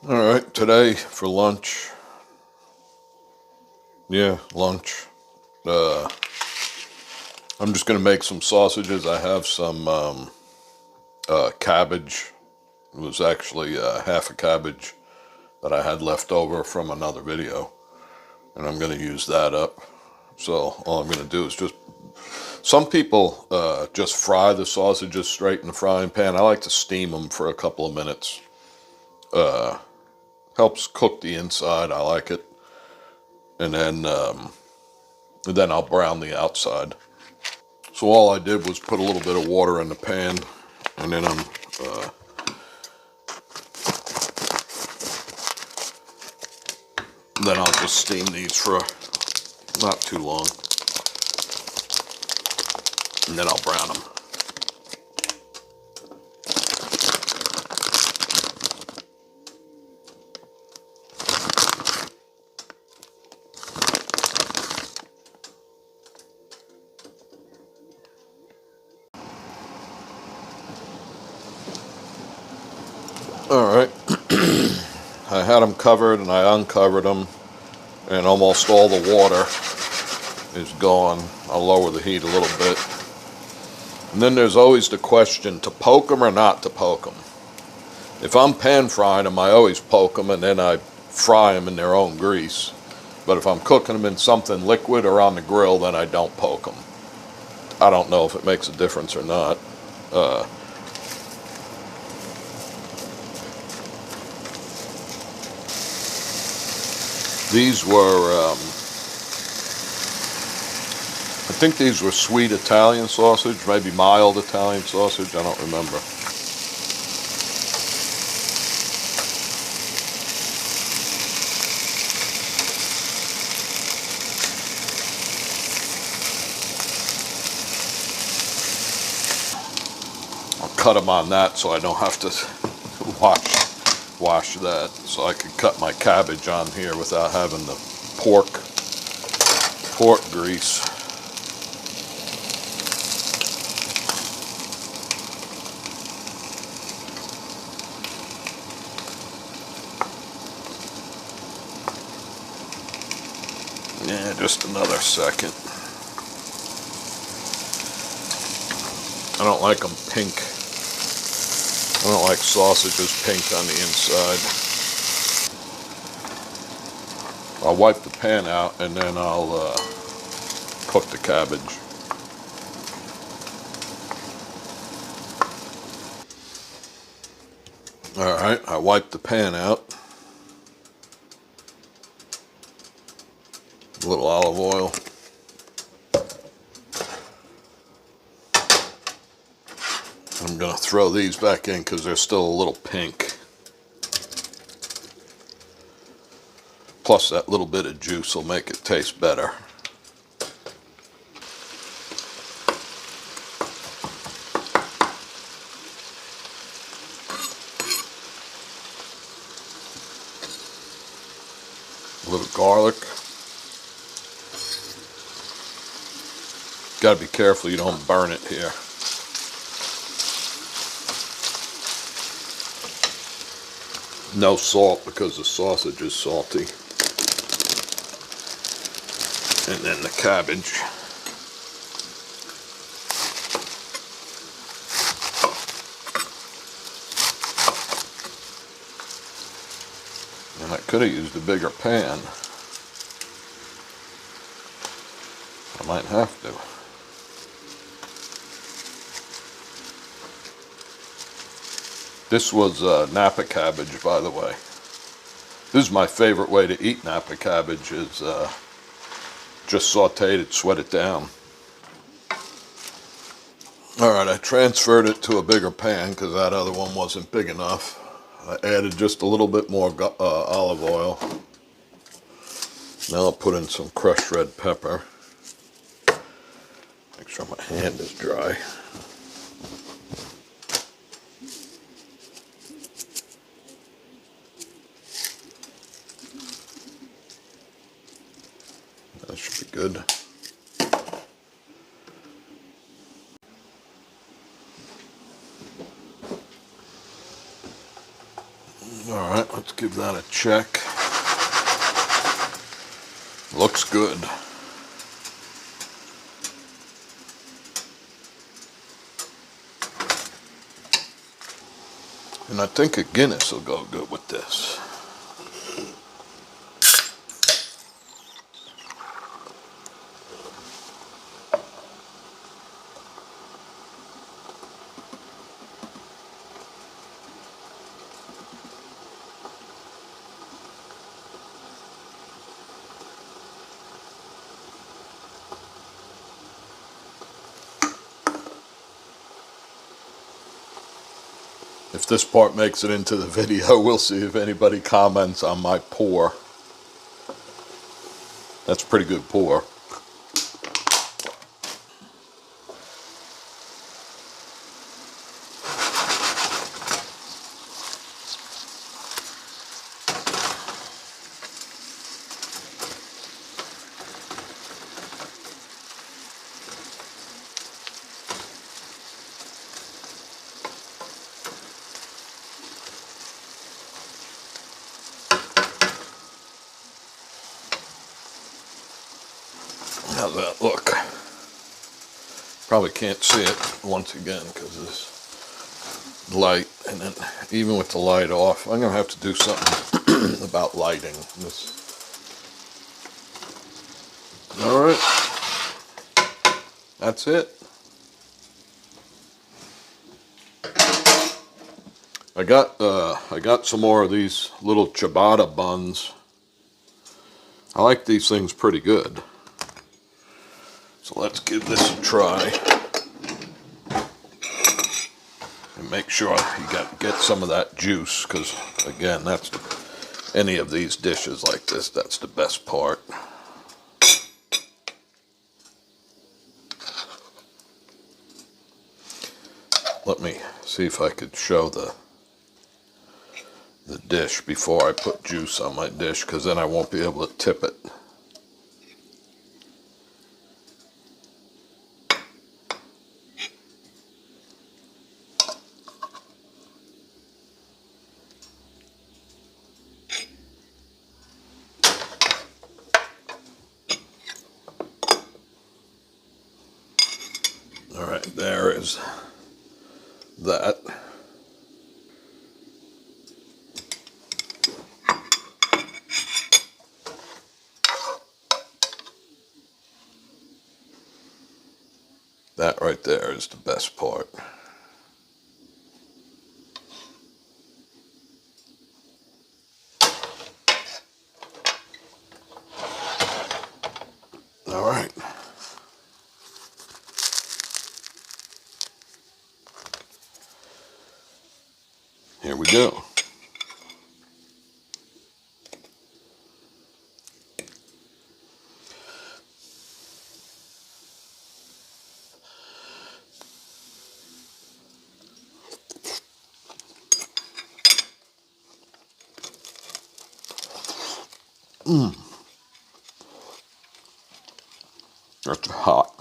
All right, today for lunch, lunch. Uh, I'm just gonna make some sausages. I have some cabbage. It was actually half a cabbage that I had left over from another video, and I'm gonna use that up. So all I'm gonna do is some people just fry the sausages straight in the frying pan. I like to steam them for a couple of minutes. Helps cook the inside. I like it, and then I'll brown the outside. So all I did was put a little bit of water in the pan, and then I'll just steam these for not too long, and then I'll brown them. All right, I had them covered and I uncovered them, and almost all the water is gone. I'll lower the heat a little bit. And then there's always the question to poke them or not to poke them. If I'm pan frying them, I always poke them and then I fry them in their own grease. But if I'm cooking them in something liquid or on the grill, then I don't poke them. I don't know if it makes a difference or not. These were, I think these were sweet Italian sausage, maybe mild Italian sausage, I don't remember. I'll cut them on that so I don't have to wash that, so I could cut my cabbage on here without having the pork grease. Yeah, just another second. I don't like them pink. I don't like sausages pink on the inside. I'll wipe the pan out and then I'll cook the cabbage. All right, I wiped the pan out. A little olive oil. I'm gonna throw these back in because they're still a little pink. Plus that little bit of juice will make it taste better. A little garlic. Got to be careful you don't burn it here. No salt because the sausage is salty. And then the cabbage. And I could have used a bigger pan. I might have to. This was Napa cabbage, by the way. This is my favorite way to eat Napa cabbage, is just sauteed it, sweat it down. All right, I transferred it to a bigger pan because that other one wasn't big enough. I added just a little bit more olive oil. Now I'll put in some crushed red pepper. Make sure my hand is dry. That should be good. All right, let's give that a check. Looks good. And I think a Guinness will go good with this. If this part makes it into the video, we'll see if anybody comments on my pour. That's a pretty good pour. How's that look? Probably can't see it once again because it's light, and then even with the light off, I'm gonna have to do something about lighting this. All right, that's it. I got some more of these little ciabatta buns. I like these things pretty good. So let's give this a try. And make sure you get some of that juice, because again, that's any of these dishes like this, that's the best part. Let me see if I could show the dish before I put juice on my dish, because then I won't be able to tip it. All right, there is that. That right there is the best part. All right. Here we go. That's hot.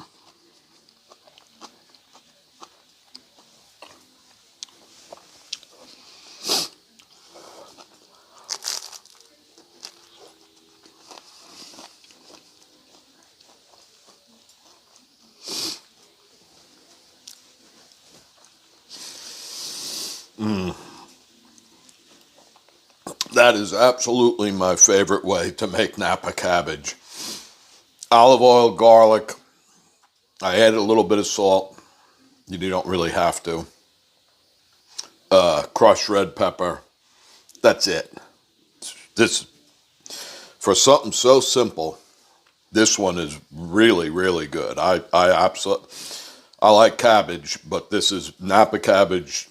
That is absolutely my favorite way to make Napa cabbage. Olive oil, garlic. I added a little bit of salt. You don't really have to. Crushed red pepper. That's it. This, for something so simple, this one is really, really good. I like cabbage, but this is Napa cabbage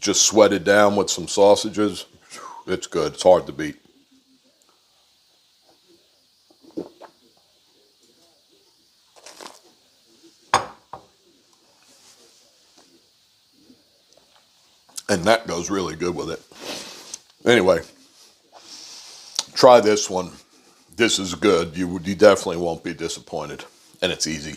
just sweated down with some sausages. It's good. It's hard to beat. And that goes really good with it. Anyway, try this one. This is good. You definitely won't be disappointed. And it's easy.